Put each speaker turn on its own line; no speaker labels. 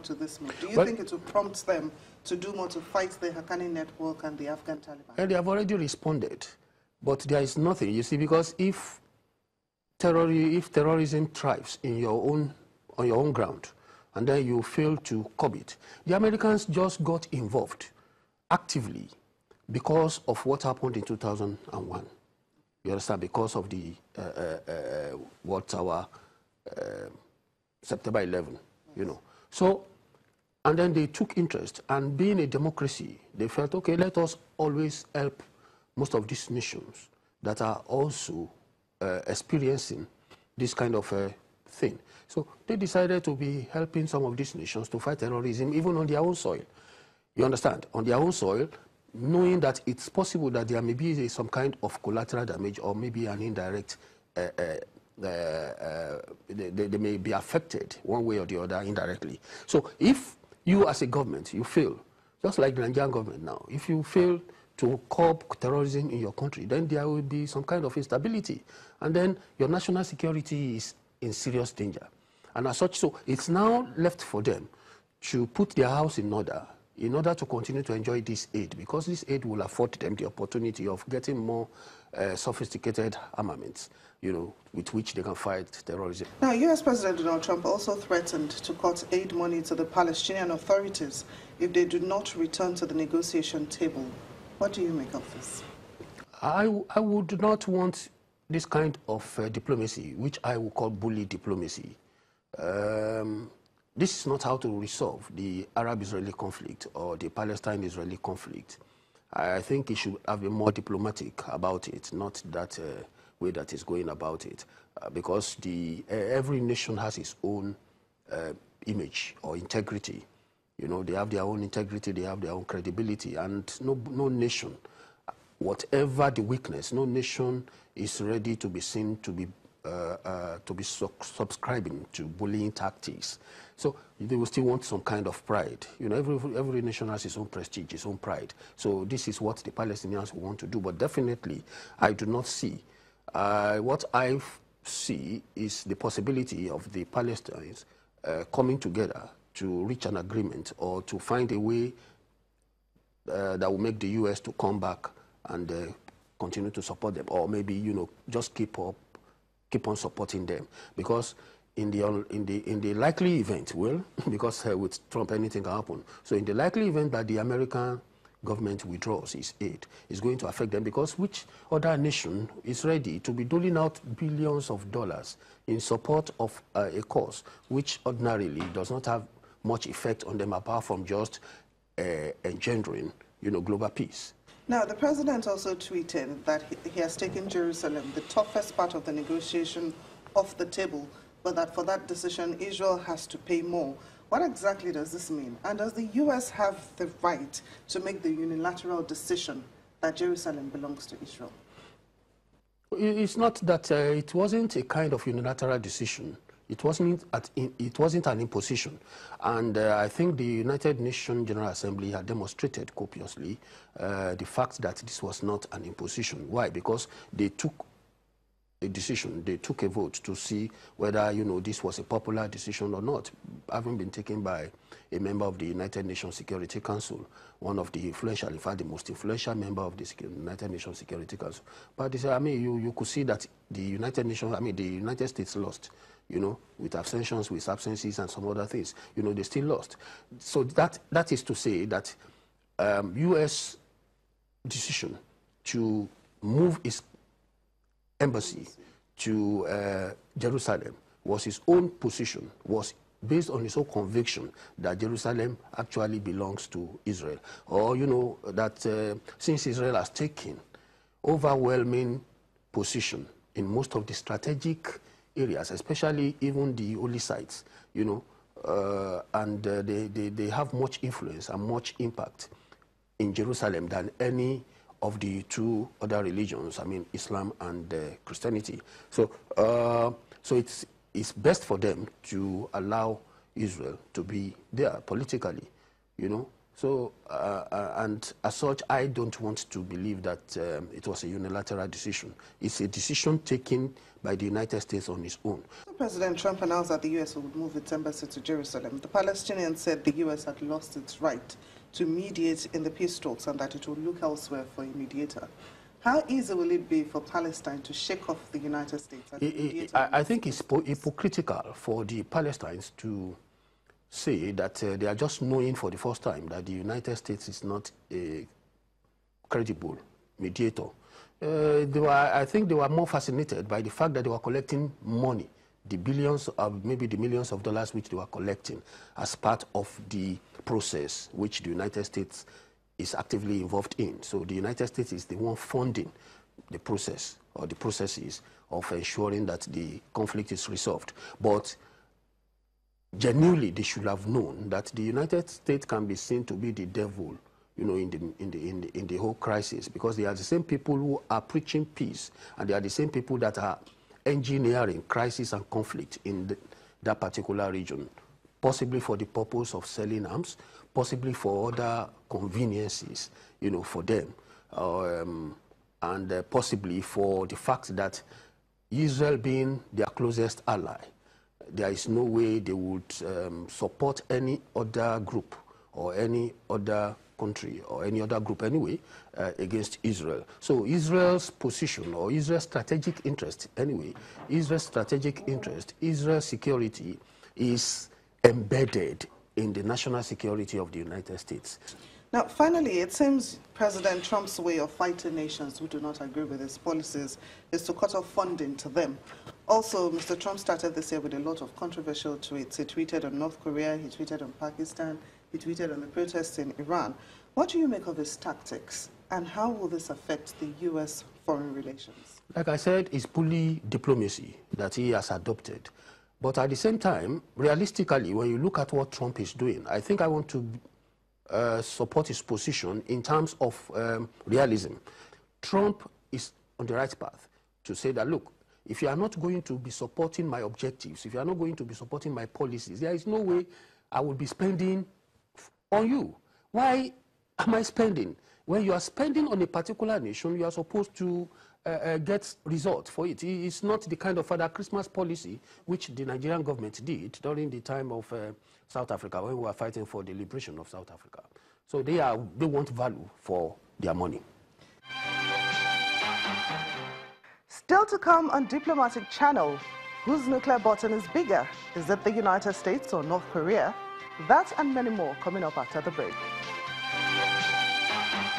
to this move? Do you think it will prompt them to do more to fight the Haqqani network and the Afghan Taliban?
They have already responded, but there is nothing, you see, because if terrorism thrives on your own ground, and then you fail to curb it, the Americans just got involved actively because of what happened in 2001. You understand? Because of the September 11, you know. So, and then they took interest, and being a democracy, they felt, okay, let us always help most of these nations that are also experiencing this kind of thing. So they decided to be helping some of these nations to fight terrorism, even on their own soil. You understand? On their own soil, knowing that it's possible that there may be some kind of collateral damage or maybe an indirect, they may be affected one way or the other indirectly. So if you as a government, you fail, just like the Nigerian government now, if you fail to curb terrorism in your country, then there will be some kind of instability. And then your national security is in serious danger. And as such, so it's now left for them to put their house in order to continue to enjoy this aid, because this aid will afford them the opportunity of getting more sophisticated armaments, you know, with which they can fight terrorism.
Now, U.S. President Donald Trump also threatened to cut aid money to the Palestinian authorities if they do not return to the negotiation table. What do you make of this?
I would not want this kind of diplomacy, which I would call bully diplomacy. This is not how to resolve the Arab-Israeli conflict or the Palestine-Israeli conflict. I think he should have been more diplomatic about it, not that way that he's going about it, because every nation has its own image or integrity. You know, they have their own integrity, they have their own credibility, and no nation, whatever the weakness, no nation is ready to be seen to be subscribing to bullying tactics. So they will still want some kind of pride. You know, every nation has its own prestige, its own pride. So this is what the Palestinians want to do. But definitely, I do not see. What I see is the possibility of the Palestinians coming together to reach an agreement or to find a way that will make the U.S. to come back and continue to support them, or maybe, you know, just keep on supporting them, because in the likely event, because with Trump anything can happen. So in the likely event that the American government withdraws its aid, it's going to affect them, because which other nation is ready to be doling out billions of dollars in support of a cause which ordinarily does not have much effect on them apart from just engendering, you know, global peace.
Now, the president also tweeted that he has taken Jerusalem, the toughest part of the negotiation, off the table, but that for that decision, Israel has to pay more. What exactly does this mean? And does the U.S. have the right to make the unilateral decision that Jerusalem belongs to Israel?
It's not that it wasn't a kind of unilateral decision. It wasn't an imposition. And I think the United Nations General Assembly had demonstrated copiously the fact that this was not an imposition. Why? Because they took a decision, they took a vote to see whether, you know, this was a popular decision or not, having been taken by a member of the United Nations Security Council, one of the influential, in fact, the most influential member of the United Nations Security Council. But they said, I mean, you could see that the United Nations, I mean, the United States lost. You know, with abstentions, with absences, and some other things, you know, they still lost. So that is to say that U.S. decision to move its embassy to Jerusalem was his own position, was based on his own conviction that Jerusalem actually belongs to Israel. Or, you know, that since Israel has taken overwhelming position in most of the strategic areas, especially even the holy sites, you know, and they have much influence and much impact in Jerusalem than any of the two other religions, I mean, Islam and Christianity. So, so it's best for them to allow Israel to be there politically, you know. So, and as such, I don't want to believe that it was a unilateral decision. It's a decision taken by the United States on its own.
So President Trump announced that the U.S. would move its embassy to Jerusalem. The Palestinians said the U.S. had lost its right to mediate in the peace talks and that it would look elsewhere for a mediator. How easy will it be for Palestine to shake off the United States?
I think it's hypocritical for the Palestinians to say that they are just knowing for the first time that the United States is not a credible mediator. I think they were more fascinated by the fact that they were collecting money, the billions of, maybe the millions of dollars which they were collecting as part of the process which the United States is actively involved in. So the United States is the one funding the process or the processes of ensuring that the conflict is resolved. But genuinely, they should have known that the United States can be seen to be the devil, you know, in the whole crisis, because they are the same people who are preaching peace, and they are the same people that are engineering crisis and conflict in that particular region, possibly for the purpose of selling arms, possibly for other conveniences, you know, for them, and possibly for the fact that Israel being their closest ally, there is no way they would support any other group or any other country or any other group anyway against Israel. So Israel's position or Israel's strategic interest anyway, Israel's strategic interest, Israel's security is embedded in the national security of the United States.
Now, finally, it seems President Trump's way of fighting nations who do not agree with his policies is to cut off funding to them. Also, Mr. Trump started this year with a lot of controversial tweets. He tweeted on North Korea, he tweeted on Pakistan, he tweeted on the protests in Iran. What do you make of his tactics, and how will this affect the U.S. foreign relations?
Like I said, it's bully diplomacy that he has adopted. But at the same time, realistically, when you look at what Trump is doing, I think I want to support his position in terms of realism. Trump is on the right path to say that, look, if you are not going to be supporting my objectives, if you are not going to be supporting my policies, there is no way I will be spending on you. Why am I spending? When you are spending on a particular nation, you are supposed to get results for it. It's not the kind of Father Christmas policy which the Nigerian government did during the time of South Africa, when we were fighting for the liberation of South Africa. So they want value for their money.
Still to come on Diplomatic Channel, whose nuclear button is bigger? Is it the United States or North Korea? That and many more coming up after the break.